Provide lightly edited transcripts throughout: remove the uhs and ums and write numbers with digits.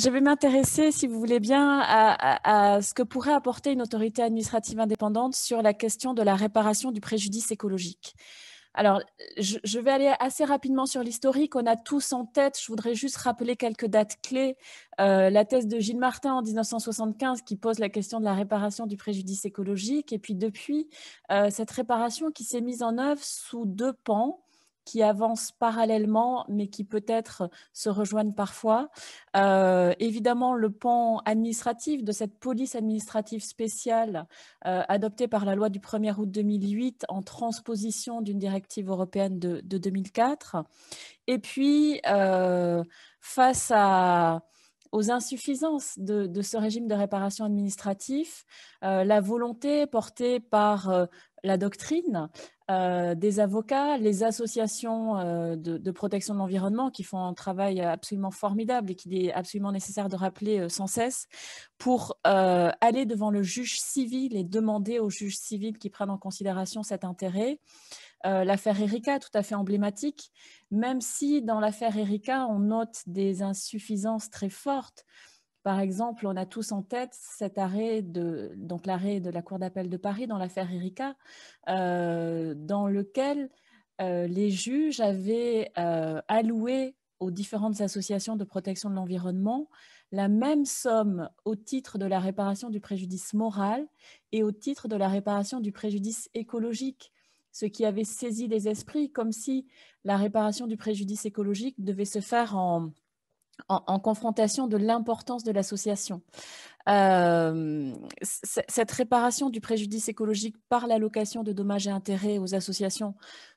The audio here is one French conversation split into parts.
je vais m'intéresser, si vous voulez bien, à ce que pourrait apporter une autorité administrative indépendante sur la question de la réparation du préjudice écologique. Alors, je vais aller assez rapidement sur l'historique. On a tous en tête, je voudrais juste rappeler quelques dates clés. La thèse de Gilles Martin en 1975 qui pose la question de la réparation du préjudice écologique. Et puis depuis, cette réparation qui s'est mise en œuvre sous deux pans qui avancent parallèlement, mais qui peut-être se rejoignent parfois. Évidemment, le pan administratif de cette police administrative spéciale adoptée par la loi du 1er août 2008 en transposition d'une directive européenne de 2004. Et puis, face aux insuffisances de ce régime de réparation administratif, la volonté portée par la doctrine des avocats, les associations de protection de l'environnement qui font un travail absolument formidable et qu'il est absolument nécessaire de rappeler sans cesse pour aller devant le juge civil et demander au juge civil qui prenne en considération cet intérêt. L'affaire Erika, tout à fait emblématique, même si dans l'affaire Erika, on note des insuffisances très fortes. Par exemple, on a tous en tête cet arrêt, donc l'arrêt de la Cour d'appel de Paris dans l'affaire Erika, dans lequel les juges avaient alloué aux différentes associations de protection de l'environnement la même somme au titre de la réparation du préjudice moral et au titre de la réparation du préjudice écologique, ce qui avait saisi les esprits, comme si la réparation du préjudice écologique devait se faire en confrontation de l'importance de l'association. Cette réparation du préjudice écologique par l'allocation de dommages et intérêts aux associations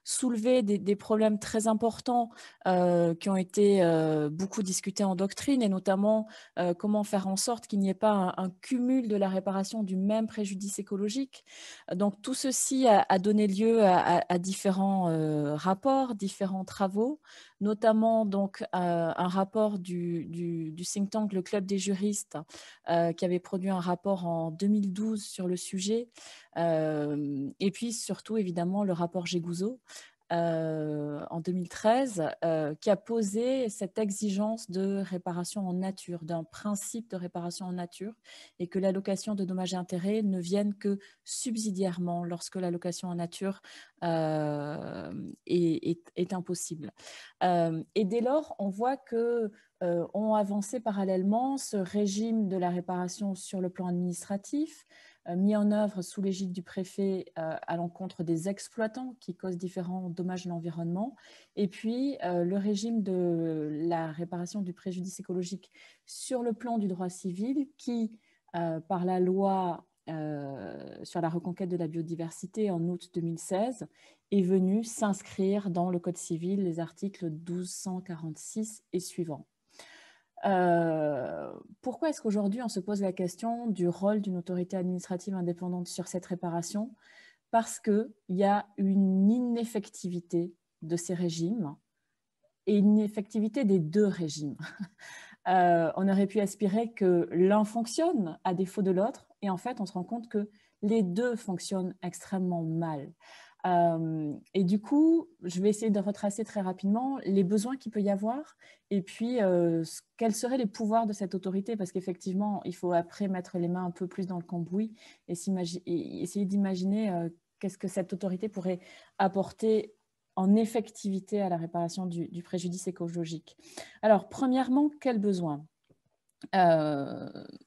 soulevait des problèmes très importants qui ont été beaucoup discutés en doctrine, et notamment comment faire en sorte qu'il n'y ait pas un cumul de la réparation du même préjudice écologique. Donc tout ceci a donné lieu à différents rapports, différents travaux, notamment donc un rapport du think tank Le Club des juristes qui avait produit un rapport en 2012 sur le sujet, et puis surtout évidemment le rapport Gégouzeau en 2013, qui a posé cette exigence de réparation en nature, d'un principe de réparation en nature, et que l'allocation de dommages et intérêts ne vienne que subsidiairement lorsque l'allocation en nature est impossible. Et dès lors, on voit que ont avancé parallèlement ce régime de la réparation sur le plan administratif, mis en œuvre sous l'égide du préfet à l'encontre des exploitants qui causent différents dommages à l'environnement, et puis le régime de la réparation du préjudice écologique sur le plan du droit civil qui, par la loi sur la reconquête de la biodiversité en août 2016, est venu s'inscrire dans le Code civil, les articles 1246 et suivants. Pourquoi est-ce qu'aujourd'hui on se pose la question du rôle d'une autorité administrative indépendante sur cette réparation? Parce qu'il y a une ineffectivité de ces régimes et une ineffectivité des deux régimes. On aurait pu aspirer que l'un fonctionne à défaut de l'autre, et en fait on se rend compte que les deux fonctionnent extrêmement mal. Et du coup, je vais essayer de retracer très rapidement les besoins qu'il peut y avoir et puis quels seraient les pouvoirs de cette autorité, parce qu'effectivement, il faut après mettre les mains un peu plus dans le cambouis et essayer d'imaginer qu'est-ce que cette autorité pourrait apporter en effectivité à la réparation du préjudice écologique. Alors, premièrement, quels besoins ?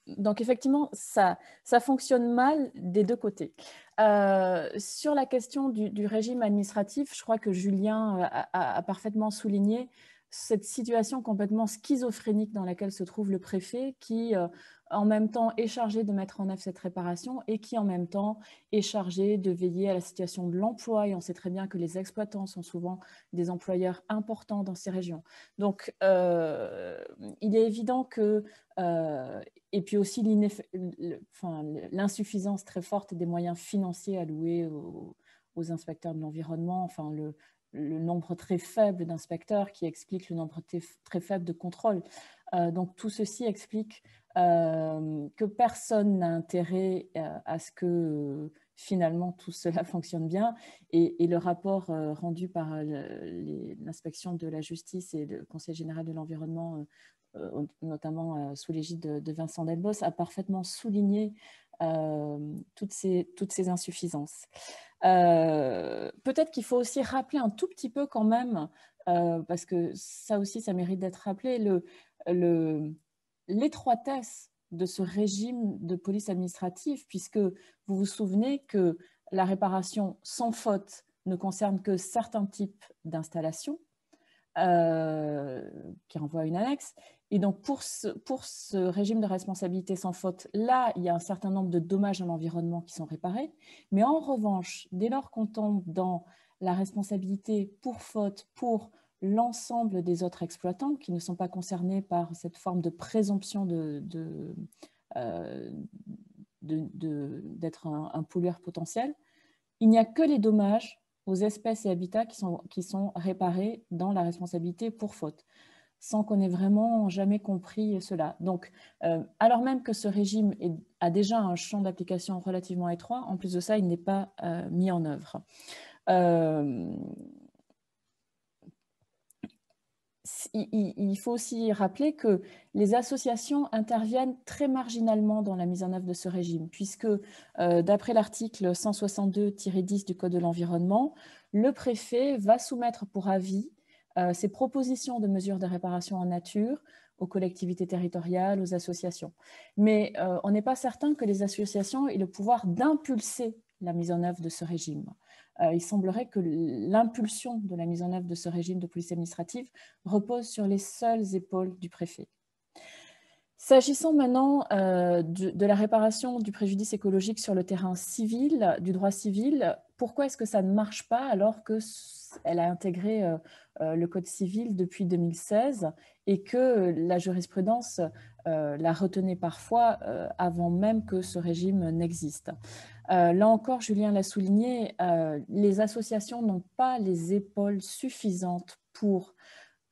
Donc effectivement, ça fonctionne mal des deux côtés. Sur la question du régime administratif, je crois que Julien a parfaitement souligné cette situation complètement schizophrénique dans laquelle se trouve le préfet qui, en même temps, est chargé de mettre en œuvre cette réparation et qui, en même temps, est chargé de veiller à la situation de l'emploi. Et on sait très bien que les exploitants sont souvent des employeurs importants dans ces régions. Donc, il est évident que et puis aussi l'insuffisance très forte des moyens financiers alloués aux inspecteurs de l'environnement, enfin le nombre très faible d'inspecteurs qui explique le nombre très faible de contrôles. Donc tout ceci explique que personne n'a intérêt à ce que finalement tout cela fonctionne bien, et le rapport rendu par l'inspection de la justice et le Conseil général de l'environnement notamment sous l'égide de Vincent Delbos, a parfaitement souligné toutes ces insuffisances. Peut-être qu'il faut aussi rappeler un tout petit peu quand même, parce que ça aussi, ça mérite d'être rappelé, l'étroitesse de ce régime de police administrative, puisque vous vous souvenez que la réparation sans faute ne concerne que certains types d'installations, qui renvoie à une annexe. Et donc, pour ce régime de responsabilité sans faute, là, il y a un certain nombre de dommages à l'environnement qui sont réparés. Mais en revanche, dès lors qu'on tombe dans la responsabilité pour faute pour l'ensemble des autres exploitants qui ne sont pas concernés par cette forme de présomption d'être un pollueur potentiel, il n'y a que les dommages aux espèces et habitats qui sont réparés dans la responsabilité pour faute, sans qu'on ait vraiment jamais compris cela. Donc, alors même que ce régime a déjà un champ d'application relativement étroit, en plus de ça, il n'est pas mis en œuvre. Il faut aussi rappeler que les associations interviennent très marginalement dans la mise en œuvre de ce régime, puisque d'après l'article 162-10 du Code de l'environnement, le préfet va soumettre pour avis ses propositions de mesures de réparation en nature aux collectivités territoriales, aux associations. Mais on n'est pas certain que les associations aient le pouvoir d'impulser la mise en œuvre de ce régime. Il semblerait que l'impulsion de la mise en œuvre de ce régime de police administrative repose sur les seules épaules du préfet. S'agissant maintenant de la réparation du préjudice écologique sur le terrain civil, du droit civil, pourquoi est-ce que ça ne marche pas alors qu'elle a intégré le Code civil depuis 2016 et que la jurisprudence la retenait parfois avant même que ce régime n'existe? Là encore, Julien l'a souligné, les associations n'ont pas les épaules suffisantes pour,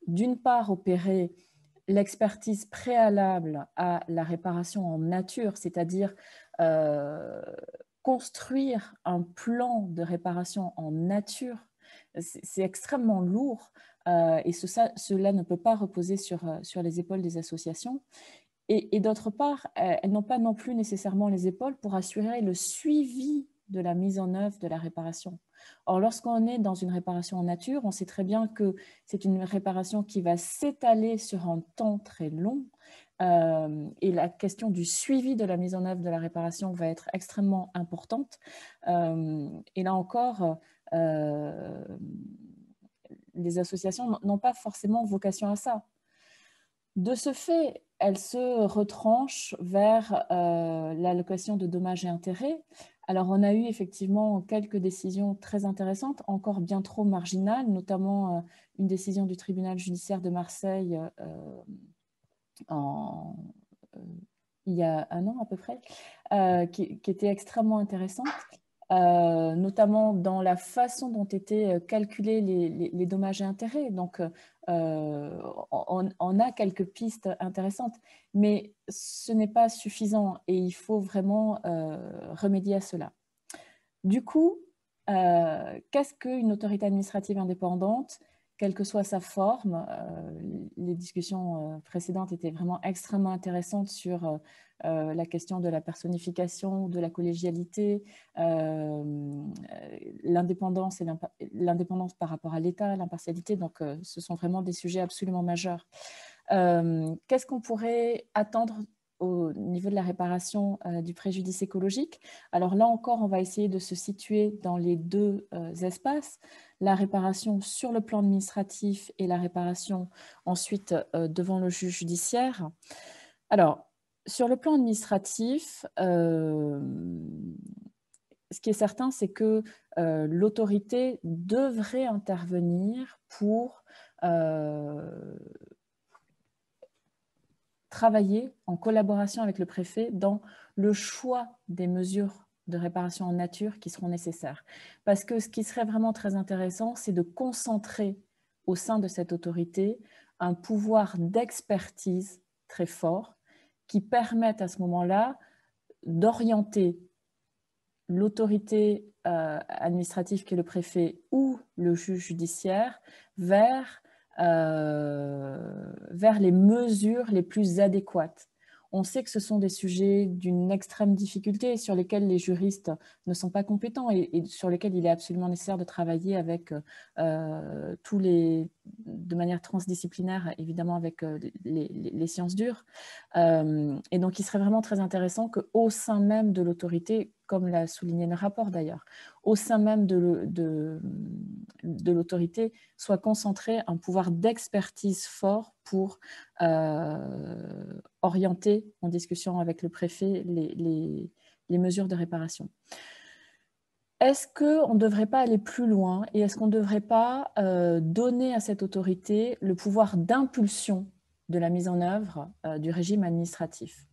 d'une part, opérer l'expertise préalable à la réparation en nature, c'est-à-dire construire un plan de réparation en nature. C'est extrêmement lourd et cela ne peut pas reposer sur les épaules des associations. Et d'autre part, elles n'ont pas non plus nécessairement les épaules pour assurer le suivi de la mise en œuvre de la réparation. Or, lorsqu'on est dans une réparation en nature, on sait très bien que c'est une réparation qui va s'étaler sur un temps très long et la question du suivi de la mise en œuvre de la réparation va être extrêmement importante. Et là encore, les associations n'ont pas forcément vocation à ça. De ce fait, elles se retranchent vers l'allocation de dommages et intérêts. Alors, on a eu effectivement quelques décisions très intéressantes, encore bien trop marginales, notamment une décision du tribunal judiciaire de Marseille il y a un an à peu près, qui était extrêmement intéressante. Notamment dans la façon dont étaient calculés les dommages et intérêts. Donc, on a quelques pistes intéressantes, mais ce n'est pas suffisant et il faut vraiment remédier à cela. Du coup, qu'est-ce qu'une autorité administrative indépendante ? Quelle que soit sa forme, les discussions précédentes étaient vraiment extrêmement intéressantes sur la question de la personnification, de la collégialité, l'indépendance par rapport à l'État, l'impartialité. Donc, ce sont vraiment des sujets absolument majeurs. Qu'est-ce qu'on pourrait attendre au niveau de la réparation du préjudice écologique? Alors là encore, on va essayer de se situer dans les deux espaces, la réparation sur le plan administratif et la réparation ensuite devant le juge judiciaire. Alors, sur le plan administratif, ce qui est certain, c'est que l'autorité devrait intervenir pour travailler en collaboration avec le préfet dans le choix des mesures de réparation en nature qui seront nécessaires. Parce que ce qui serait vraiment très intéressant, c'est de concentrer au sein de cette autorité un pouvoir d'expertise très fort qui permette à ce moment-là d'orienter l'autorité administrative qui est le préfet ou le juge judiciaire vers vers les mesures les plus adéquates. On sait que ce sont des sujets d'une extrême difficulté sur lesquels les juristes ne sont pas compétents et sur lesquels il est absolument nécessaire de travailler avec de manière transdisciplinaire, évidemment avec les sciences dures. Et donc, il serait vraiment très intéressant qu'au sein même de l'autorité, comme l'a souligné le rapport d'ailleurs, au sein même de l'autorité soit concentré un pouvoir d'expertise fort pour orienter en discussion avec le préfet les mesures de réparation. Est-ce qu'on ne devrait pas aller plus loin et est-ce qu'on ne devrait pas donner à cette autorité le pouvoir d'impulsion de la mise en œuvre du régime administratif?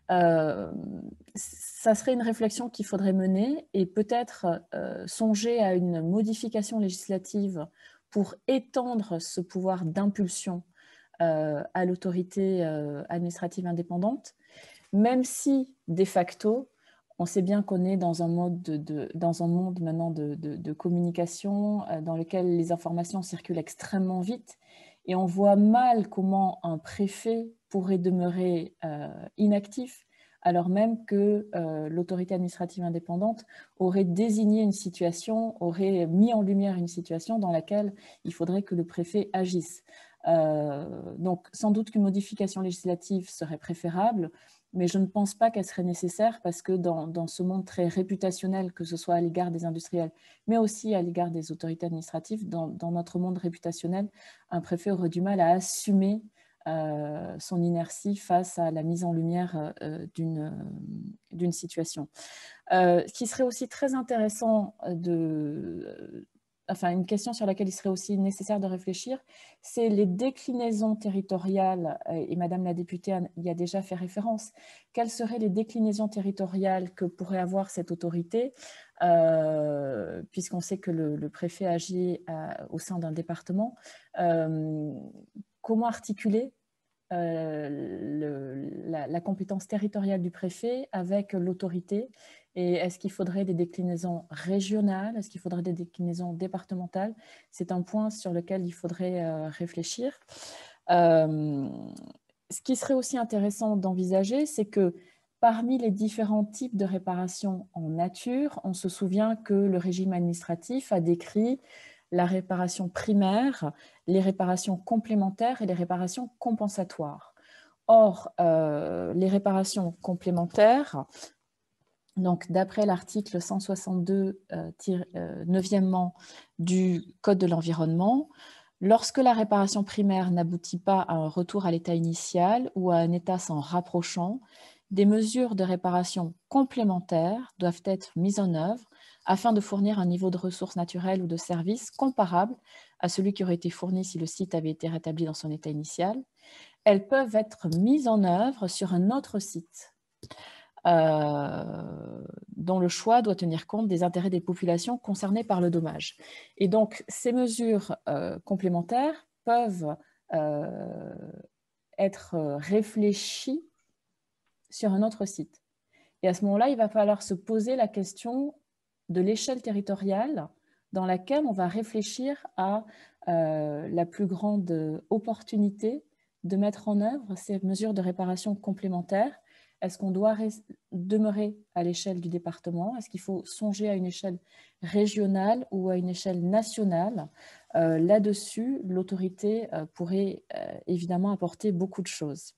Ça serait une réflexion qu'il faudrait mener et peut-être songer à une modification législative pour étendre ce pouvoir d'impulsion à l'autorité administrative indépendante, même si, de facto, on sait bien qu'on est dans un monde maintenant de communication dans lequel les informations circulent extrêmement vite et on voit mal comment un préfet pourrait demeurer inactif alors même que l'autorité administrative indépendante aurait désigné une situation, aurait mis en lumière une situation dans laquelle il faudrait que le préfet agisse. Donc, sans doute qu'une modification législative serait préférable, mais je ne pense pas qu'elle serait nécessaire parce que dans ce monde très réputationnel, que ce soit à l'égard des industriels, mais aussi à l'égard des autorités administratives, dans notre monde réputationnel, un préfet aurait du mal à assumer son inertie face à la mise en lumière d'une situation. Ce qui serait aussi très intéressant enfin une question sur laquelle il serait aussi nécessaire de réfléchir, c'est les déclinaisons territoriales, et Madame la députée y a déjà fait référence. Quelles seraient les déclinaisons territoriales que pourrait avoir cette autorité, puisqu'on sait que le préfet agit au sein d'un département? Comment articuler la compétence territoriale du préfet avec l'autorité? Et est-ce qu'il faudrait des déclinaisons régionales? Est-ce qu'il faudrait des déclinaisons départementales? C'est un point sur lequel il faudrait réfléchir. Ce qui serait aussi intéressant d'envisager, c'est que parmi les différents types de réparation en nature, on se souvient que le régime administratif a décrit la réparation primaire, les réparations complémentaires et les réparations compensatoires. Or, les réparations complémentaires, donc d'après l'article 162, 9e du Code de l'environnement, lorsque la réparation primaire n'aboutit pas à un retour à l'état initial ou à un état s'en rapprochant, des mesures de réparation complémentaires doivent être mises en œuvre afin de fournir un niveau de ressources naturelles ou de services comparable à celui qui aurait été fourni si le site avait été rétabli dans son état initial. Elles peuvent être mises en œuvre sur un autre site dont le choix doit tenir compte des intérêts des populations concernées par le dommage. Et donc, ces mesures complémentaires peuvent être réfléchies sur un autre site. Et à ce moment-là, il va falloir se poser la question de l'échelle territoriale dans laquelle on va réfléchir à la plus grande opportunité de mettre en œuvre ces mesures de réparation complémentaires. Est-ce qu'on doit demeurer à l'échelle du département? Est-ce qu'il faut songer à une échelle régionale ou à une échelle nationale? Là-dessus, l'autorité pourrait évidemment apporter beaucoup de choses.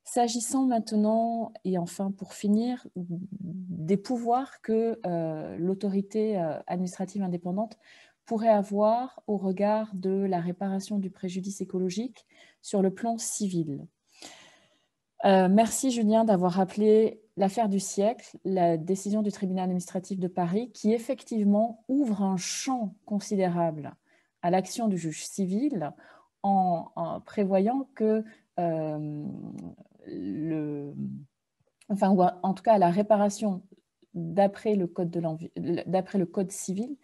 S'agissant maintenant, et enfin pour finir, des pouvoirs que l'autorité administrative indépendante pourrait avoir au regard de la réparation du préjudice écologique sur le plan civil. Merci Julien d'avoir rappelé l'affaire du siècle, la décision du tribunal administratif de Paris, qui effectivement ouvre un champ considérable à l'action du juge civil en prévoyant que enfin, ou en tout cas à la réparation d'après le code civil,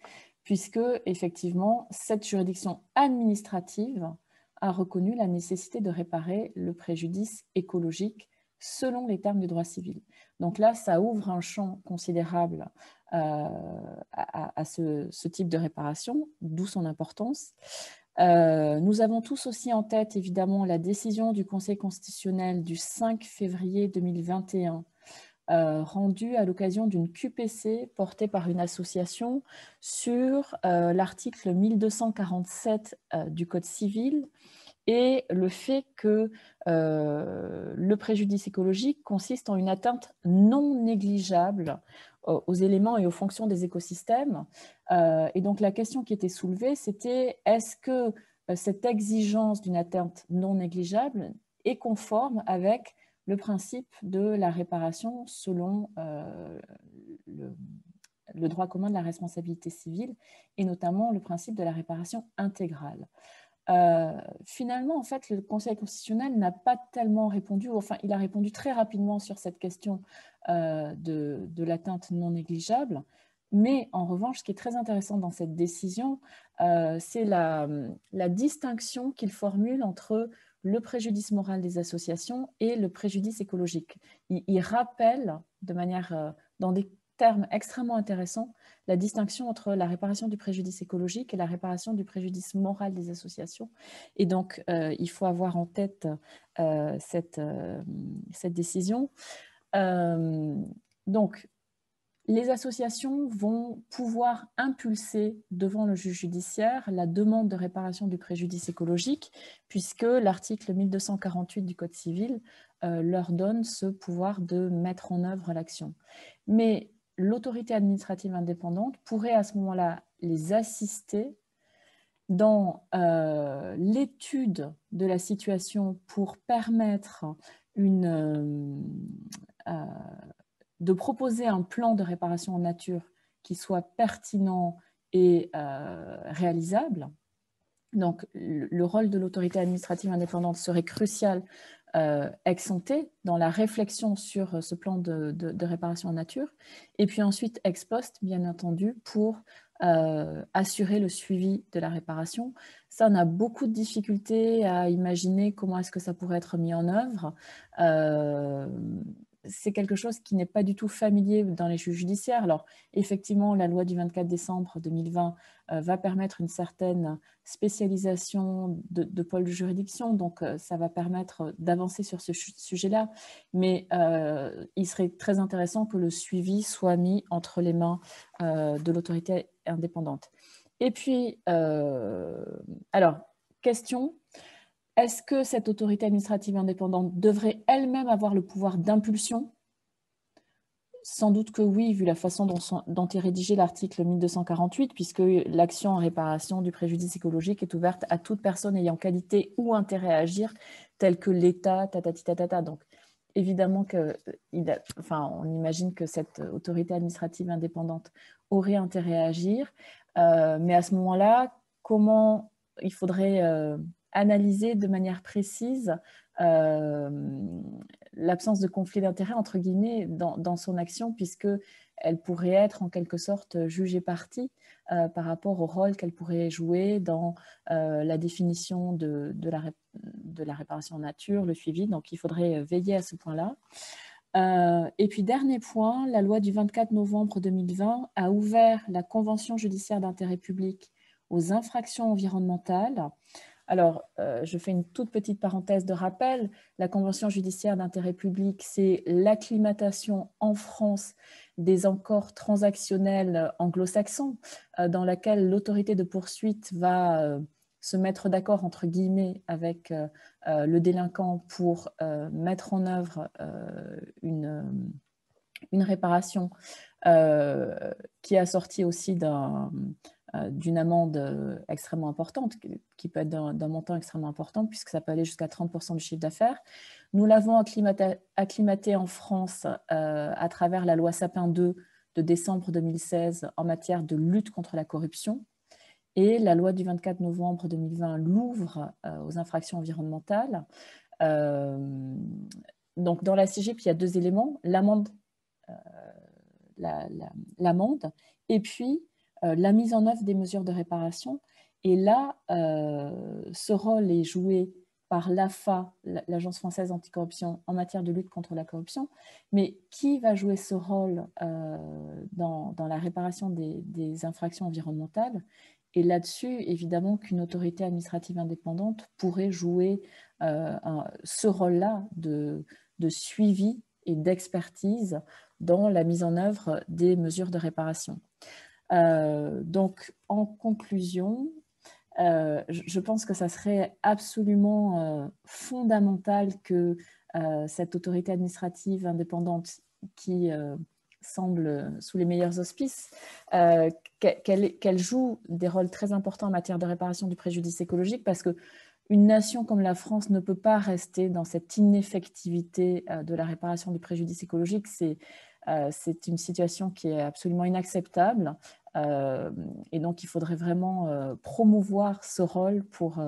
puisque effectivement cette juridiction administrative a reconnu la nécessité de réparer le préjudice écologique selon les termes du droit civil. Donc là, ça ouvre un champ considérable à ce type de réparation, d'où son importance. Nous avons tous aussi en tête, évidemment, la décision du Conseil constitutionnel du 5 février 2021, rendue à l'occasion d'une QPC portée par une association sur l'article 1247 du Code civil et le fait que le préjudice écologique consiste en une atteinte non négligeable aux éléments et aux fonctions des écosystèmes. Et donc la question qui était soulevée, c'était est-ce que cette exigence d'une atteinte non négligeable est conforme avec le principe de la réparation selon le droit commun de la responsabilité civile et notamment le principe de la réparation intégrale. Finalement, en fait, le Conseil constitutionnel n'a pas tellement répondu, enfin, il a répondu très rapidement sur cette question de l'atteinte non négligeable. Mais en revanche, ce qui est très intéressant dans cette décision, c'est la distinction qu'il formule entre le préjudice moral des associations et le préjudice écologique. Il rappelle de manière, dans des termes extrêmement intéressants, la distinction entre la réparation du préjudice écologique et la réparation du préjudice moral des associations. Et donc, il faut avoir en tête cette décision. Donc, les associations vont pouvoir impulser devant le juge judiciaire la demande de réparation du préjudice écologique, puisque l'article 1248 du Code civil leur donne ce pouvoir de mettre en œuvre l'action. Mais l'autorité administrative indépendante pourrait à ce moment-là les assister dans l'étude de la situation pour permettre de proposer un plan de réparation en nature qui soit pertinent et réalisable. Donc, le rôle de l'autorité administrative indépendante serait crucial ex ante dans la réflexion sur ce plan de réparation en nature, et puis ensuite ex post, bien entendu, pour assurer le suivi de la réparation. Ça, on a beaucoup de difficultés à imaginer comment est-ce que ça pourrait être mis en œuvre. C'est quelque chose qui n'est pas du tout familier dans les juges judiciaires. Alors, effectivement, la loi du 24 décembre 2020 va permettre une certaine spécialisation de pôle de juridiction, donc ça va permettre d'avancer sur ce sujet-là, mais il serait très intéressant que le suivi soit mis entre les mains de l'autorité indépendante. Et puis, alors, question, est-ce que cette autorité administrative indépendante devrait elle-même avoir le pouvoir d'impulsion ? Sans doute que oui, vu la façon dont est rédigé l'article 1248, puisque l'action en réparation du préjudice écologique est ouverte à toute personne ayant qualité ou intérêt à agir, telle que l'État, tatati. Donc, évidemment on imagine que cette autorité administrative indépendante aurait intérêt à agir, mais à ce moment-là, comment il faudrait analyser de manière précise l'absence de conflit d'intérêt, entre guillemets, dans son action, puisqu'elle pourrait être en quelque sorte jugée partie par rapport au rôle qu'elle pourrait jouer dans la définition de la réparation en nature, le suivi. Donc, il faudrait veiller à ce point-là. Et puis, dernier point, la loi du 24 novembre 2020 a ouvert la convention judiciaire d'intérêt public aux infractions environnementales. Alors, je fais une toute petite parenthèse de rappel. La convention judiciaire d'intérêt public, c'est l'acclimatation en France des encores transactionnels anglo-saxons, dans laquelle l'autorité de poursuite va se mettre d'accord, entre guillemets, avec le délinquant pour mettre en œuvre une réparation qui est assortie aussi d'une amende extrêmement importante, qui peut être d'un montant extrêmement important, puisque ça peut aller jusqu'à 30% du chiffre d'affaires. Nous l'avons acclimaté en France à travers la loi Sapin 2 de décembre 2016 en matière de lutte contre la corruption. Et la loi du 24 novembre 2020 l'ouvre aux infractions environnementales. Donc, dans la CIGIP, il y a deux éléments, l'amende et puis la mise en œuvre des mesures de réparation. Et là, ce rôle est joué par l'AFA, l'Agence française anticorruption, en matière de lutte contre la corruption. Mais qui va jouer ce rôle dans la réparation des infractions environnementales? Et là-dessus, évidemment qu'une autorité administrative indépendante pourrait jouer ce rôle-là de suivi et d'expertise dans la mise en œuvre des mesures de réparation. Donc, en conclusion, je pense que ça serait absolument fondamental que cette autorité administrative indépendante qui semble sous les meilleurs auspices, qu'elle joue des rôles très importants en matière de réparation du préjudice écologique, parce qu'une nation comme la France ne peut pas rester dans cette ineffectivité de la réparation du préjudice écologique. C'est une situation qui est absolument inacceptable. Et donc, il faudrait vraiment promouvoir ce rôle pour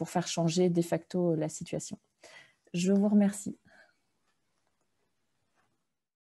faire changer de facto la situation. Je vous remercie.